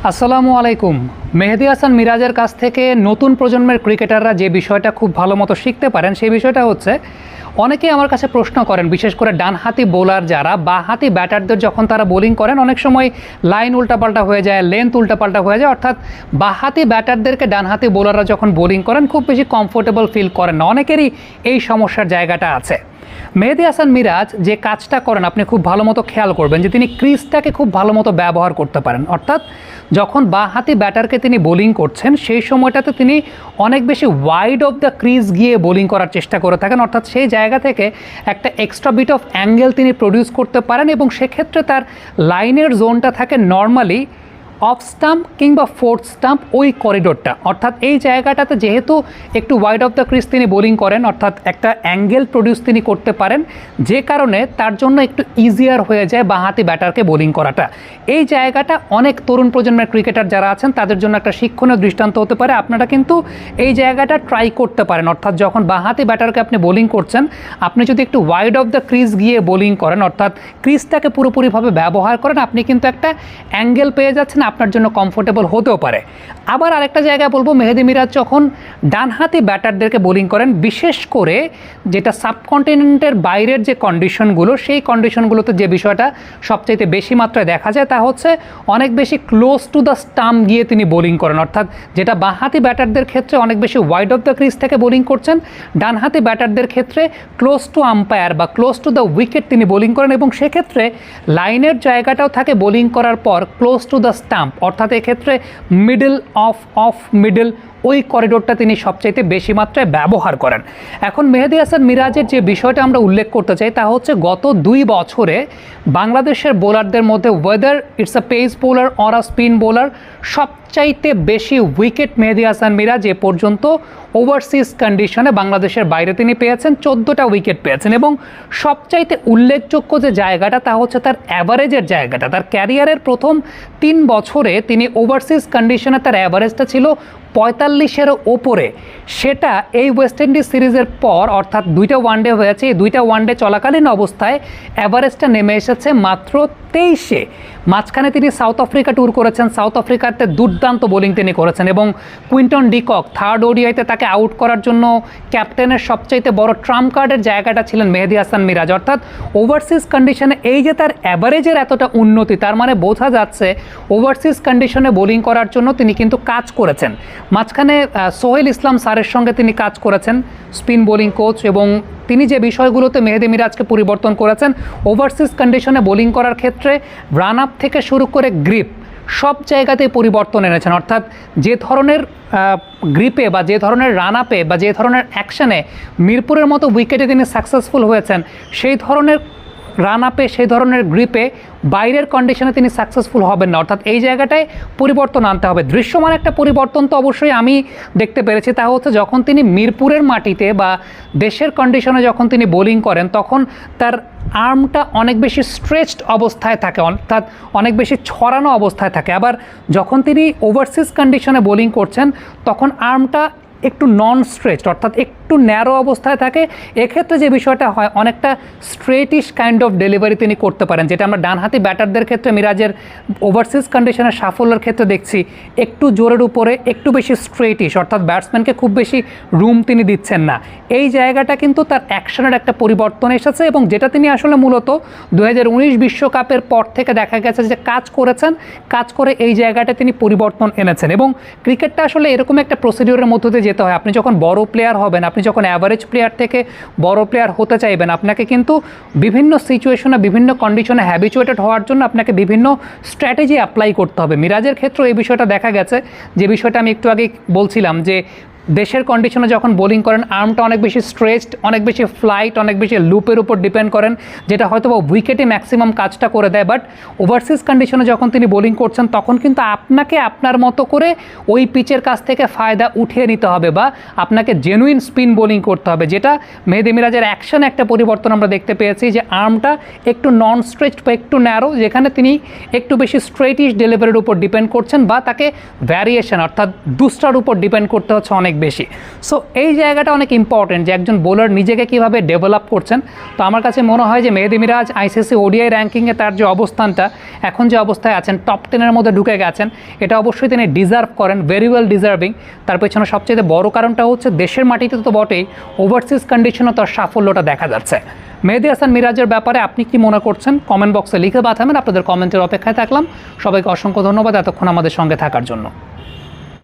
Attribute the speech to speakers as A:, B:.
A: আসসালামু আলাইকুম। মেহেদী হাসান মিরাজের কাছ থেকে নতুন প্রজন্মের ক্রিকেটাররা যে বিষয়টা খুব ভালো মতো শিখতে পারেন সেই বিষয়টা হচ্ছে, অনেকেই আমার কাছে প্রশ্ন করেন, বিশেষ করে ডানহাতি বোলার যারা বাঁহাতি ব্যাটারদের যখন তারা বোলিং করেন অনেক সময় লাইন উল্টাপাল্টা হয়ে যায়, লেন্থ উল্টাপাল্টা হয়ে যায়, অর্থাৎ বাঁহাতি ব্যাটারদেরকে ডানহাতি বোলাররা যখন বোলিং করেন খুব বেশি কমফোর্টেবল ফিল করেন না। অনেকেরই এই সমস্যার জায়গাটা আছে। মেহেদী হাসান মিরাজ যে কাজটা করেন আপনি খুব ভালো মতো খেয়াল করবেন যে তিনি ক্রিজটাকে খুব ভালো মতো ব্যবহার করতে পারেন। অর্থাৎ যখন বাঁহাতি ব্যাটারকে তিনি বোলিং করছেন সেই সময়টাতে তিনি অনেক বেশি ওয়াইড অফ দ্য ক্রিজ গিয়ে বোলিং করার চেষ্টা করে থাকেন, অর্থাৎ সেই জায়গা থেকে একটা এক্সট্রা বিট অফ অ্যাঙ্গেল তিনি প্রডিউস করতে পারেন এবং সেক্ষেত্রে তার লাইনের জোনটা থাকে নর্মালি অফ স্টাম্প কিংবা ফোর্থ স্টাম্প, ওই করিডোরটা। অর্থাৎ এই জায়গাটাতে যেহেতু একটু ওয়াইড অফ দ্য ক্রিজ তিনি বোলিং করেন, অর্থাৎ একটা অ্যাঙ্গেল প্রডিউস তিনি করতে পারেন, যে কারণে তার জন্য একটু ইজিয়ার হয়ে যায় বাঁহাতি ব্যাটারকে বোলিং করাটা। এই জায়গাটা অনেক তরুণ প্রজন্মের ক্রিকেটার যারা আছেন তাদের জন্য একটা শিক্ষণীয় দৃষ্টান্ত হতে পারে। আপনারা কিন্তু এই জায়গাটা ট্রাই করতে পারেন, অর্থাৎ যখন বাঁহাতি ব্যাটারকে আপনি বোলিং করছেন আপনি যদি একটু ওয়াইড অফ দ্য ক্রিজ গিয়ে বোলিং করেন, অর্থাৎ ক্রিজটাকে পুরোপুরিভাবে ব্যবহার করেন, আপনি কিন্তু একটা অ্যাঙ্গেল পেয়ে যাচ্ছেন, আপনার জন্য কমফোর্টেবল হতেও পারে। আবার আরেকটা জায়গায় বলবো, মেহেদী মিরাজ যখন ডানহাতি ব্যাটারদেরকে বোলিং করেন, বিশেষ করে যেটা সাবকন্টিনেন্টের বাইরের যে কন্ডিশনগুলো, সেই কন্ডিশনগুলোতে যে বিষয়টা সবচাইতে বেশি মাত্রায় দেখা যায় তা হচ্ছে অনেক বেশি ক্লোজ টু দ্য স্টাম্প গিয়ে তিনি বোলিং করেন। অর্থাৎ যেটা বাঁহাতি ব্যাটারদের ক্ষেত্রে অনেক বেশি ওয়াইড অফ দ্য ক্রিজ থেকে বোলিং করছেন, ডানহাতি ব্যাটারদের ক্ষেত্রে ক্লোজ টু আম্পায়ার বা ক্লোজ টু দ্য উইকেট তিনি বোলিং করেন এবং সেক্ষেত্রে লাইনের জায়গাটাও থাকে বোলিং করার পর ক্লোজ টু দ্য স্টাম্প, অর্থাৎ এক্ষেত্রে মিডল অফ মিডল, ওই করিডোরটা তিনি সবচাইতে বেশি মাত্রায় ব্যবহার করেন। এখন মেহেদী হাসান মিরাজের যে বিষয়টা আমরা উল্লেখ করতে চাই তা হচ্ছে গত 2 বছরে বাংলাদেশের বোলারদের মধ্যে whether it's a pace bowler or a spin bowler, সবচাইতে বেশি উইকেট মেহেদী হাসান মিরাজ এ পর্যন্ত ওভারসিজ কন্ডিশনে বাংলাদেশের বাইরে তিনি পেয়েছেন, 14টা উইকেট পেয়েছেন। এবং সবচাইতে উল্লেখযোগ্য যে জায়গাটা তা হচ্ছে তার অ্যাভারেজের জায়গাটা। তার ক্যারিয়ারের প্রথম 3 বছরে তিনি ওভারসিজ কন্ডিশনে তার অ্যাভারেজটা ছিল 45-এর ওপরে। সেটা এই ওয়েস্ট ইন্ডিজ সিরিজের পর, অর্থাৎ 2টা ওয়ানডে হয়েছে, এই 2টা ওয়ানডে চলাকালীন অবস্থায় অ্যাভারেজটা নেমে এসেছে মাত্র 23-এ। মাঝখানে তিনি সাউথ আফ্রিকা ট্যুর করেছেন, সাউথ আফ্রিকাতে দুর্দান্ত বোলিং তিনি করেছেন এবং কুইন্টন ডিকক থার্ড ওডিআইতে তাকে আউট করার জন্য ক্যাপ্টেনের সবচাইতে বড় ট্রাম্প কার্ডের জায়গাটা ছিলেন মেহেদী হাসান মিরাজ। অর্থাৎ ওভারসিজ কন্ডিশনে এই যে তার অ্যাভারেজের এতটা উন্নতি, তার মানে বোঝা যাচ্ছে ওভারসিজ কন্ডিশনে বোলিং করার জন্য তিনি কিন্তু কাজ করেছেন। মাঝখানে সোহেল ইসলাম স্যারের সঙ্গে তিনি কাজ করেছেন, স্পিন বোলিং কোচ, এবং তিনি যে বিষয়গুলোতে মেহেদী মিরাজকে পরিবর্তন করেছেন ওভারসিজ কন্ডিশনে বোলিং করার ক্ষেত্রে, রান আপ থেকে শুরু করে গ্রিপ, সব জায়গাতেই পরিবর্তন এনেছেন। অর্থাৎ যে ধরনের গ্রিপে বা যে ধরনের রান আপে বা যে ধরনের অ্যাকশানে মিরপুরের মতো উইকেটে তিনি সাকসেসফুল হয়েছেন, সেই ধরনের রান আপে, সেই ধরনের গ্রিপে বাইরের কন্ডিশনে তিনি সাকসেসফুল হবেন না। অর্থাৎ এই জায়গাটায় পরিবর্তন আনতে হবে। দৃশ্যমান একটা পরিবর্তন তো অবশ্যই আমি দেখতে পেরেছি, তা হচ্ছে যখন তিনি মিরপুরের মাটিতে বা দেশের কন্ডিশনে যখন তিনি বোলিং করেন তখন তার আর্মটা অনেক বেশি স্ট্রেচড অবস্থায় থাকে, অর্থাৎ অনেক বেশি ছড়ানো অবস্থায় থাকে। আবার যখন তিনি ওভারসিজ কন্ডিশনে বোলিং করছেন তখন আর্মটা একটু নন স্ট্রেচড, অর্থাৎ একটু ন্যারো অবস্থায় থাকে। এক্ষেত্রে যে বিষয়টা হয়, অনেকটা স্ট্রেটিশ কাইন্ড অফ ডেলিভারি তিনি করতে পারেন, যেটা আমরা ডানহাতি ব্যাটারদের ক্ষেত্রে মিরাজের ওভারসিজ কন্ডিশনের সাফল্যের ক্ষেত্রে দেখছি। একটু জোরের উপরে একটু বেশি স্ট্রেটিশ, অর্থাৎ ব্যাটসম্যানকে খুব বেশি রুম তিনি দিচ্ছেন না। এই জায়গাটা কিন্তু তার অ্যাকশনের একটা পরিবর্তন এসেছে এবং যেটা তিনি আসলে মূলত 2019 বিশ্বকাপের পর থেকে দেখা গেছে যে কাজ করেছেন, কাজ করে এই জায়গাটা তিনি পরিবর্তন এনেছেন। এবং ক্রিকেটটা আসলে এরকম একটা প্রসিডিওরের মধ্য দিয়ে যেতে হয়। আপনি যখন বড় প্লেয়ার হবেন, আপনি যখন অ্যাভারেজ প্লেয়ার থেকে বড় প্লেয়ার হতে চাইবেন, আপনাকে কিন্তু বিভিন্ন সিচুয়েশনে, বিভিন্ন কন্ডিশনে হ্যাবিচুয়েটেড হওয়ার জন্য আপনাকে বিভিন্ন স্ট্র্যাটেজি অ্যাপ্লাই করতে হবে। মিরাজের ক্ষেত্রে এই বিষয়টা দেখা গেছে, যে বিষয়টা আমি একটু আগে বলছিলাম, যে দেশের কন্ডিশনে যখন বোলিং করেন আর্মটা অনেক বেশি স্ট্রেচড, অনেক বেশি ফ্লাইট, অনেক বেশি লুপের উপর ডিপেন্ড করেন, যেটা হয়তো বা উইকেটে ম্যাক্সিমাম কাজটা করে দেয়। বাট ওভারসিজ কন্ডিশনে যখন তিনি বোলিং করছেন তখন কিন্তু আপনাকে আপনার মতো করে ওই পিচের কাছ থেকে ফায়দা উঠিয়ে নিতে হবে বা আপনাকে জেনুইন স্পিন বোলিং করতে হবে, যেটা মেহেদী মিরাজের অ্যাকশনে একটা পরিবর্তন আমরা দেখতে পেয়েছি, যে আর্মটা একটু নন স্ট্রেচড বা একটু ন্যারো, যেখানে তিনি একটু বেশি স্ট্রেটিশ ডেলিভারির উপর ডিপেন্ড করছেন বা তাকে ভ্যারিয়েশন অর্থাৎ দুসরার উপর ডিপেন্ড করতে হচ্ছে অনেক বেশি। সো এই জায়গাটা অনেক ইম্পর্টেন্ট যে একজন বোলার নিজেকে কীভাবে ডেভেলপ করছেন। তো আমার কাছে মনে হয় যে মেহেদী মিরাজ আইসিসি ওডিআই র্যাঙ্কিংয়ে তার যে অবস্থানটা, এখন যে অবস্থায় আছেন, টপ 10-এর মধ্যে ঢুকে গেছেন, এটা অবশ্যই তিনি ডিজার্ভ করেন, ভেরি ওয়েল ডিজার্ভিং। তার পেছনে সবচেয়ে বড় কারণটা হচ্ছে দেশের মাটিতে তো বটেই, ওভারসিজ কন্ডিশনও তার সাফল্যটা দেখা যাচ্ছে। মেহেদী হাসান মিরাজের ব্যাপারে আপনি কি মনে করছেন কমেন্ট বক্সে লিখে পাঠাবেন। আপনাদের কমেন্টের অপেক্ষায় থাকলাম। সবাইকে অসংখ্য ধন্যবাদ এতক্ষণ আমাদের সঙ্গে থাকার জন্য।